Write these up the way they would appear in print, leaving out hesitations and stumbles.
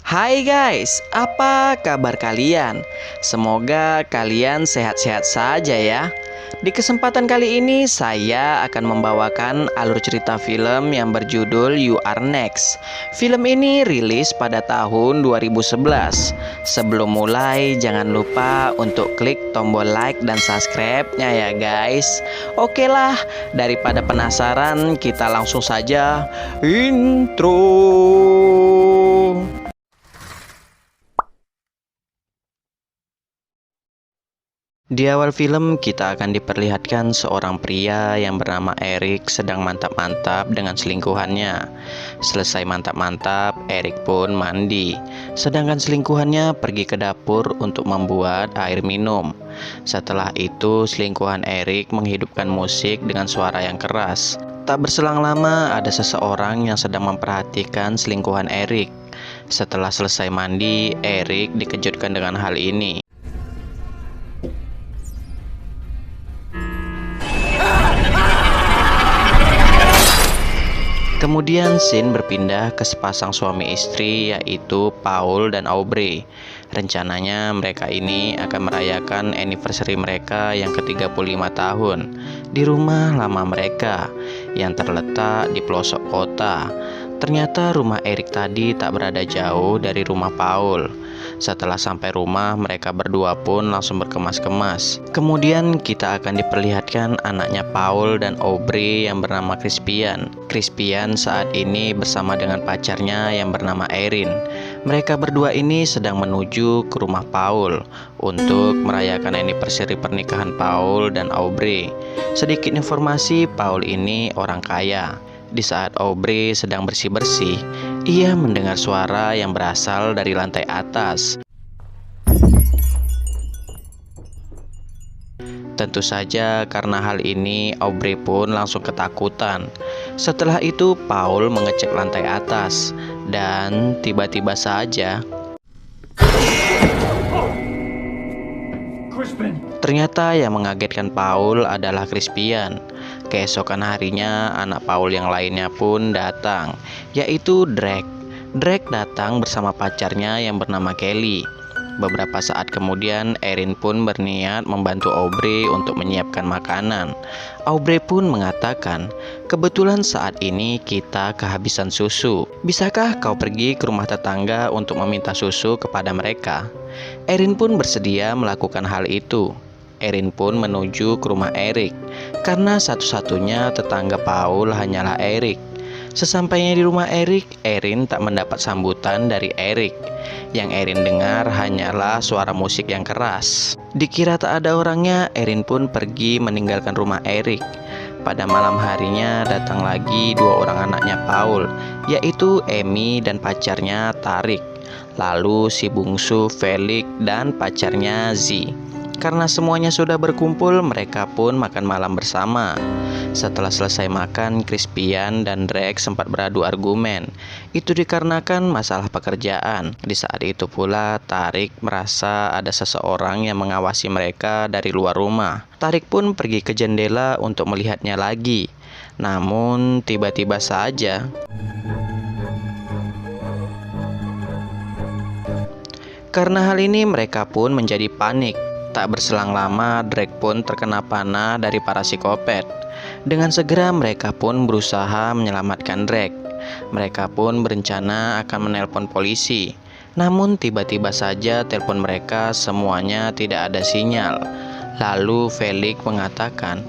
Hai guys, apa kabar kalian? Semoga kalian sehat-sehat saja ya. Di kesempatan kali ini saya akan membawakan alur cerita film yang berjudul You Are Next. Film ini rilis pada tahun 2011. Sebelum mulai jangan lupa untuk klik tombol like dan subscribe-nya ya guys. Oke lah, daripada penasaran kita langsung saja intro. Di awal film kita akan diperlihatkan seorang pria yang bernama Eric sedang mantap-mantap dengan selingkuhannya. Selesai mantap-mantap, Eric pun mandi. Sedangkan selingkuhannya pergi ke dapur untuk membuat air minum. Setelah itu selingkuhan Eric menghidupkan musik dengan suara yang keras. Tak berselang lama ada seseorang yang sedang memperhatikan selingkuhan Eric. Setelah selesai mandi, Eric dikejutkan dengan hal ini. Kemudian scene berpindah ke sepasang suami istri yaitu Paul dan Aubrey. Rencananya mereka ini akan merayakan anniversary mereka yang ke-35 tahun di rumah lama mereka yang terletak di pelosok kota. Ternyata rumah Eric tadi tak berada jauh dari rumah Paul. Setelah sampai rumah, mereka berdua pun langsung berkemas-kemas. Kemudian kita akan diperlihatkan anaknya Paul dan Aubrey yang bernama Crispian. Crispian saat ini bersama dengan pacarnya yang bernama Erin. Mereka berdua ini sedang menuju ke rumah Paul untuk merayakan anniversary pernikahan Paul dan Aubrey. Sedikit informasi, Paul ini orang kaya. Di saat Aubrey sedang bersih-bersih, ia mendengar suara yang berasal dari lantai atas. Tentu saja karena hal ini Aubrey pun langsung ketakutan. Setelah itu Paul mengecek lantai atas dan tiba-tiba saja ternyata yang mengagetkan Paul adalah Crispian. Keesokan harinya anak Paul yang lainnya pun datang, yaitu Drake. Drake datang bersama pacarnya yang bernama Kelly. Beberapa saat kemudian Erin pun berniat membantu Aubrey untuk menyiapkan makanan. Aubrey pun mengatakan, "Kebetulan saat ini kita kehabisan susu. Bisakah kau pergi ke rumah tetangga untuk meminta susu kepada mereka?" Erin pun bersedia melakukan hal itu. Erin pun menuju ke rumah Eric, karena satu-satunya tetangga Paul hanyalah Eric. Sesampainya di rumah Eric, Erin tak mendapat sambutan dari Eric. Yang Erin dengar hanyalah suara musik yang keras. Dikira tak ada orangnya, Erin pun pergi meninggalkan rumah Eric. Pada malam harinya datang lagi dua orang anaknya Paul, yaitu Amy dan pacarnya Tarik. Lalu si bungsu Felix dan pacarnya Z. Karena semuanya sudah berkumpul, mereka pun makan malam bersama. Setelah selesai makan, Crispian dan Drake sempat beradu argumen. Itu dikarenakan masalah pekerjaan. Di saat itu pula, Tarik merasa ada seseorang yang mengawasi mereka dari luar rumah. Tarik pun pergi ke jendela untuk melihatnya lagi. Namun, tiba-tiba saja karena hal ini mereka pun menjadi panik. Tak berselang lama, Drake pun terkena panah dari para psikopat. Dengan segera mereka pun berusaha menyelamatkan Drake. Mereka pun berencana akan menelpon polisi. Namun tiba-tiba saja telepon mereka semuanya tidak ada sinyal. Lalu Felix mengatakan,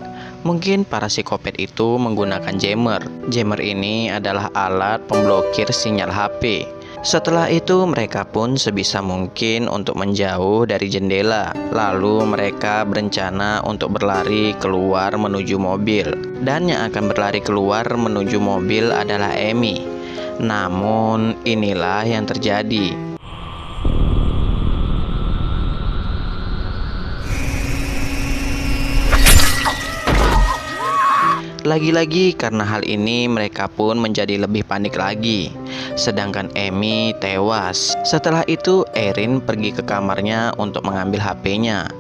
mungkin para psikopat itu menggunakan jammer. Jammer ini adalah alat pemblokir sinyal HP. Setelah itu mereka pun sebisa mungkin untuk menjauh dari jendela. Lalu mereka berencana untuk berlari keluar menuju mobil. Dan yang akan berlari keluar menuju mobil adalah Amy. Namun inilah yang terjadi. Lagi-lagi karena hal ini mereka pun menjadi lebih panik lagi. Sedangkan Amy tewas. Setelah itu Erin pergi ke kamarnya untuk mengambil HP-nya.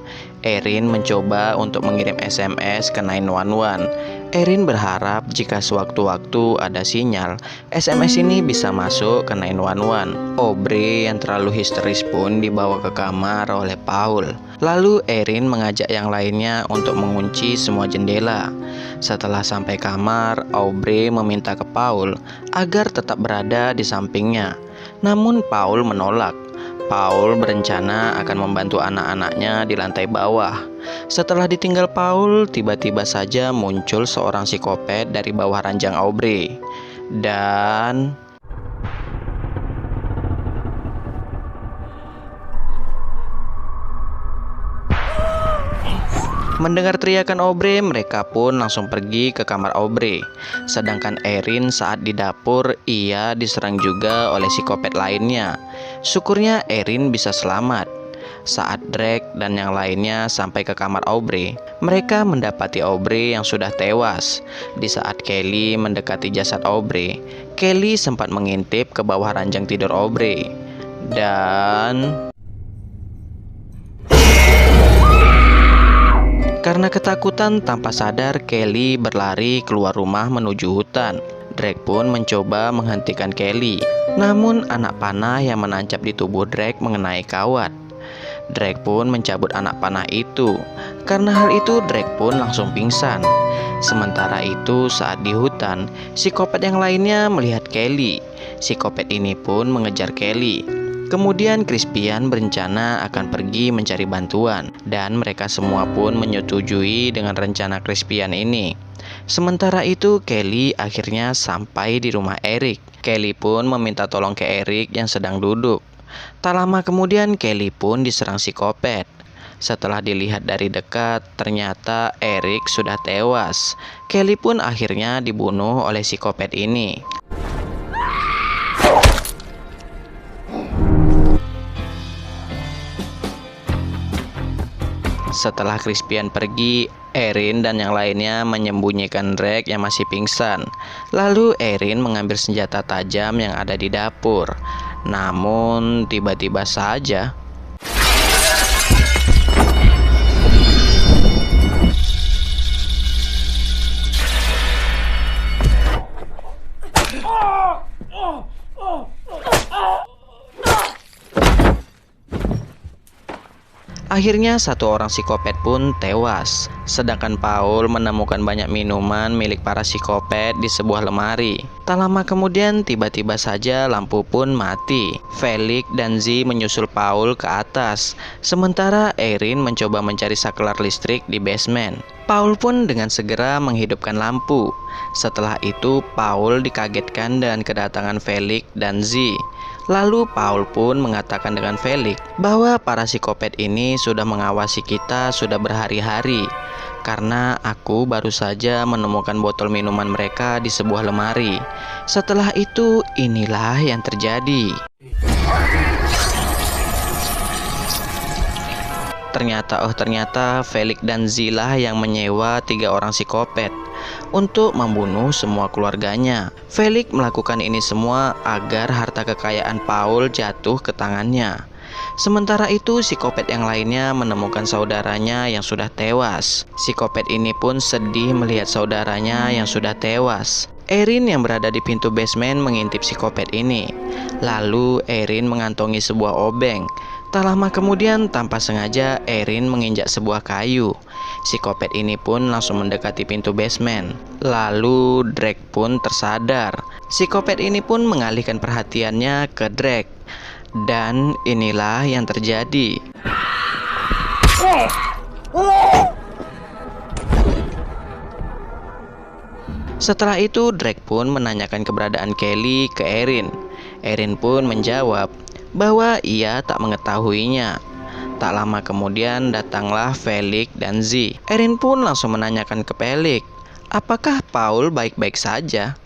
Erin mencoba untuk mengirim SMS ke 911. Erin berharap jika sewaktu-waktu ada sinyal, SMS ini bisa masuk ke 911. Aubrey yang terlalu histeris pun dibawa ke kamar oleh Paul. Lalu Erin mengajak yang lainnya untuk mengunci semua jendela. Setelah sampai kamar, Aubrey meminta ke Paul agar tetap berada di sampingnya. Namun Paul menolak. Paul berencana akan membantu anak-anaknya di lantai bawah. Setelah ditinggal Paul, tiba-tiba saja muncul seorang psikopat dari bawah ranjang Aubrey. Dan mendengar teriakan Aubrey, mereka pun langsung pergi ke kamar Aubrey. Sedangkan Erin saat di dapur, ia diserang juga oleh psikopat lainnya. Syukurnya Erin bisa selamat. Saat Drake dan yang lainnya sampai ke kamar Aubrey, mereka mendapati Aubrey yang sudah tewas. Di saat Kelly mendekati jasad Aubrey, Kelly sempat mengintip ke bawah ranjang tidur Aubrey. Dan karena ketakutan, tanpa sadar Kelly berlari keluar rumah menuju hutan. Drake pun mencoba menghentikan Kelly, namun anak panah yang menancap di tubuh Drake mengenai kawat. Drake pun mencabut anak panah itu. Karena hal itu, Drake pun langsung pingsan. Sementara itu, saat di hutan, psikopat yang lainnya melihat Kelly. Psikopat ini pun mengejar Kelly. Kemudian Crispian berencana akan pergi mencari bantuan, dan mereka semua pun menyetujui dengan rencana Crispian ini. Sementara itu Kelly akhirnya sampai di rumah Eric. Kelly pun meminta tolong ke Eric yang sedang duduk. Tak lama kemudian Kelly pun diserang psikopat. Setelah dilihat dari dekat, ternyata Eric sudah tewas. Kelly pun akhirnya dibunuh oleh psikopat ini. Setelah Crispian pergi, Erin dan yang lainnya menyembunyikan Drake yang masih pingsan. Lalu Erin mengambil senjata tajam yang ada di dapur. Namun tiba-tiba saja akhirnya satu orang psikopat pun tewas. Sedangkan Paul menemukan banyak minuman milik para psikopat di sebuah lemari. Tak lama kemudian tiba-tiba saja lampu pun mati. Felix dan Z menyusul Paul ke atas. Sementara Erin mencoba mencari saklar listrik di basement. Paul pun dengan segera menghidupkan lampu. Setelah itu Paul dikagetkan dengan kedatangan Felix dan Z. Lalu Paul pun mengatakan dengan Felix bahwa para psikopat ini sudah mengawasi kita sudah berhari-hari, karena aku baru saja menemukan botol minuman mereka di sebuah lemari. Setelah itu inilah yang terjadi. Ternyata Felix dan Zila yang menyewa 3 orang psikopat untuk membunuh semua keluarganya. Felix melakukan ini semua agar harta kekayaan Paul jatuh ke tangannya. Sementara itu psikopat yang lainnya menemukan saudaranya yang sudah tewas. Psikopat ini pun sedih melihat saudaranya yang sudah tewas. Erin yang berada di pintu basement mengintip psikopat ini. Lalu Erin mengantongi sebuah obeng. Tak lama kemudian tanpa sengaja Erin menginjak sebuah kayu. Psikopat ini pun langsung mendekati pintu basement. Lalu Drake pun tersadar. Psikopat ini pun mengalihkan perhatiannya ke Drake. Dan inilah yang terjadi. Setelah itu Drake pun menanyakan keberadaan Kelly ke Erin. Erin pun menjawab bahwa ia tak mengetahuinya. Tak lama kemudian datanglah Felix dan Z. Erin pun langsung menanyakan ke Felix, apakah Paul baik-baik saja?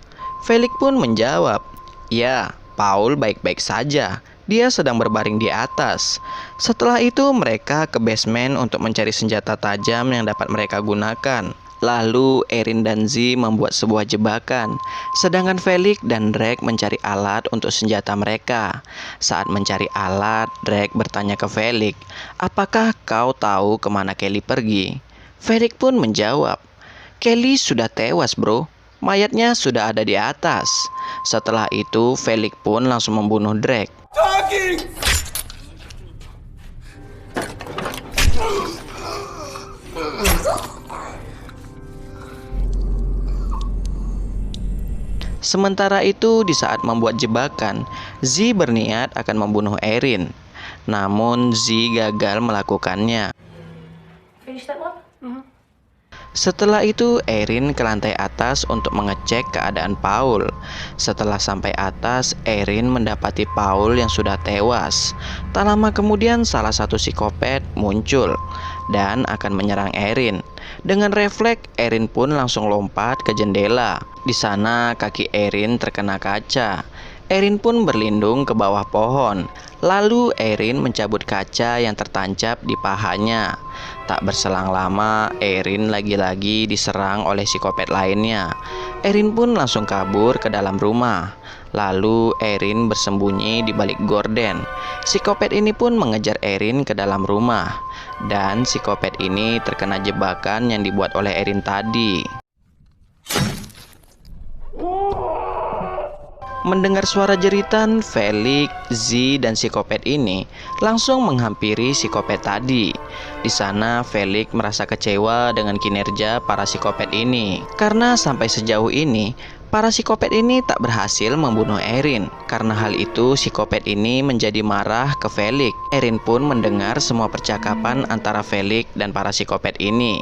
Felix pun menjawab, ya, Paul baik-baik saja. Dia sedang berbaring di atas. Setelah itu mereka ke basement untuk mencari senjata tajam yang dapat mereka gunakan. Lalu Erin dan Z membuat sebuah jebakan. Sedangkan Felix dan Drake mencari alat untuk senjata mereka. Saat mencari alat, Drake bertanya ke Felix, apakah kau tahu kemana Kelly pergi? Felix pun menjawab, Kelly sudah tewas, bro. Mayatnya sudah ada di atas. Setelah itu, Felix pun langsung membunuh Drake. Sementara itu, di saat membuat jebakan, Z berniat akan membunuh Erin. Namun Z gagal melakukannya. Setelah itu, Erin ke lantai atas untuk mengecek keadaan Paul. Setelah sampai atas, Erin mendapati Paul yang sudah tewas. Tak lama kemudian, salah satu psikopat muncul dan akan menyerang Erin. Dengan refleks, Erin pun langsung lompat ke jendela. Di sana, kaki Erin terkena kaca. Erin pun berlindung ke bawah pohon. Lalu Erin mencabut kaca yang tertancap di pahanya. Tak berselang lama, Erin lagi-lagi diserang oleh psikopat lainnya. Erin pun langsung kabur ke dalam rumah. Lalu Erin bersembunyi di balik gorden. Psikopat ini pun mengejar Erin ke dalam rumah. Dan psikopat ini terkena jebakan yang dibuat oleh Erin tadi. Mendengar suara jeritan, Felix, Z, dan psikopat ini langsung menghampiri psikopat tadi. Di sana, Felix merasa kecewa dengan kinerja para psikopat ini. Karena sampai sejauh ini, para psikopat ini tak berhasil membunuh Erin. Karena hal itu, psikopat ini menjadi marah ke Felix. Erin pun mendengar semua percakapan antara Felix dan para psikopat ini.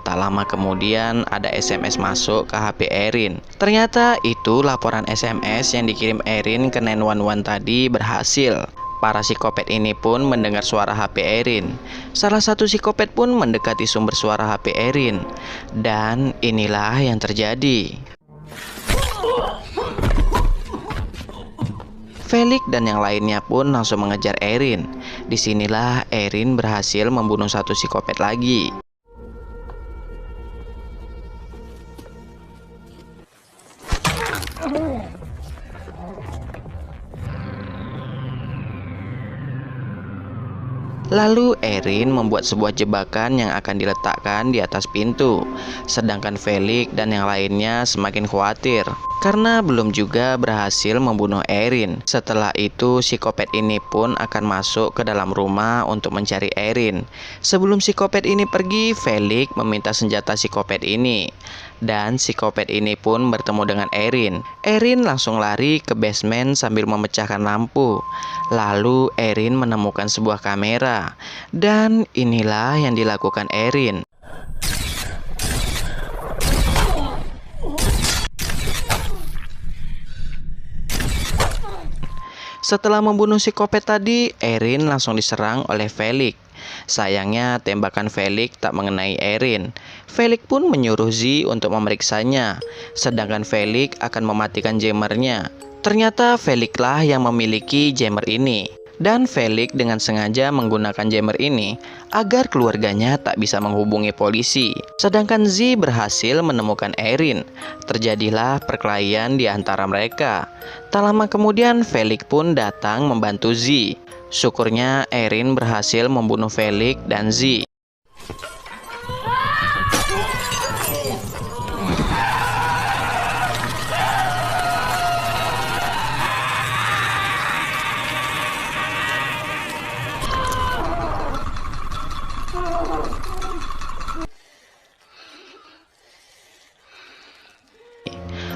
Tak lama kemudian ada SMS masuk ke HP Erin. Ternyata itu laporan SMS yang dikirim Erin ke 911 tadi berhasil. Para psikopat ini pun mendengar suara HP Erin. Salah satu psikopat pun mendekati sumber suara HP Erin. Dan inilah yang terjadi. Felix dan yang lainnya pun langsung mengejar Erin. Disinilah Erin berhasil membunuh satu psikopat lagi. Lalu Erin membuat sebuah jebakan yang akan diletakkan di atas pintu. Sedangkan Felix dan yang lainnya semakin khawatir karena belum juga berhasil membunuh Erin. Setelah itu, psikopat ini pun akan masuk ke dalam rumah untuk mencari Erin. Sebelum psikopat ini pergi, Felix meminta senjata psikopat ini. Dan psikopat ini pun bertemu dengan Erin. Erin langsung lari ke basement sambil memecahkan lampu. Lalu Erin menemukan sebuah kamera. Dan inilah yang dilakukan Erin. Setelah membunuh psikopat tadi, Erin langsung diserang oleh Felix. Sayangnya tembakan Felix tak mengenai Erin. Felix pun menyuruh Z untuk memeriksanya, sedangkan Felix akan mematikan jammernya. Ternyata Felix lah yang memiliki jammer ini. Dan Felix dengan sengaja menggunakan jammer ini agar keluarganya tak bisa menghubungi polisi. Sedangkan Z berhasil menemukan Erin. Terjadilah perkelahian di antara mereka. Tak lama kemudian Felix pun datang membantu Z. Syukurnya Erin berhasil membunuh Felix dan Z.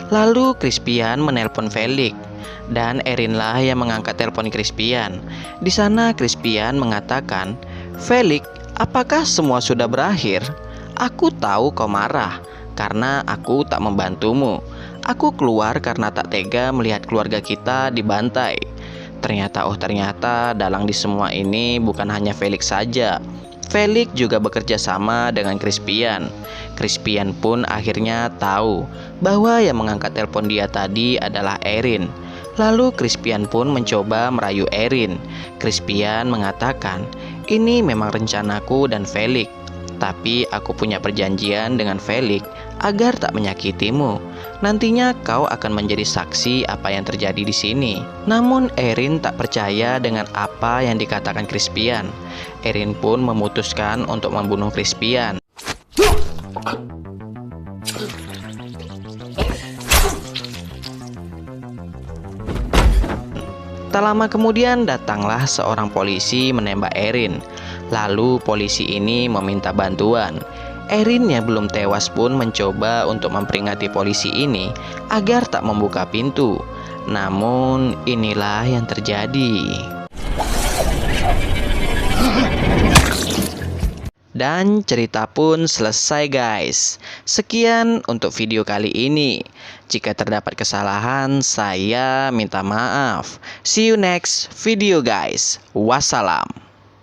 Lalu Crispian menelpon Felix dan Erin lah yang mengangkat telepon Crispian. Di sana Crispian mengatakan, "Felix, apakah semua sudah berakhir? Aku tahu kau marah karena aku tak membantumu. Aku keluar karena tak tega melihat keluarga kita dibantai. Ternyata dalang di semua ini bukan hanya Felix saja. Felix juga bekerja sama dengan Crispian. Crispian pun akhirnya tahu bahwa yang mengangkat telepon dia tadi adalah Erin. Lalu Crispian pun mencoba merayu Erin. Crispian mengatakan, ini memang rencanaku dan Felix. Tapi aku punya perjanjian dengan Felix agar tak menyakitimu. Nantinya kau akan menjadi saksi apa yang terjadi di sini. Namun Erin tak percaya dengan apa yang dikatakan Crispian. Erin pun memutuskan untuk membunuh Crispian. Tak lama kemudian datanglah seorang polisi menembak Erin. Lalu polisi ini meminta bantuan. Erin yang belum tewas pun mencoba untuk memperingati polisi ini agar tak membuka pintu. Namun inilah yang terjadi. Dan cerita pun selesai guys. Sekian untuk video kali ini. Jika terdapat kesalahan, saya minta maaf. See you next video guys. Wassalam.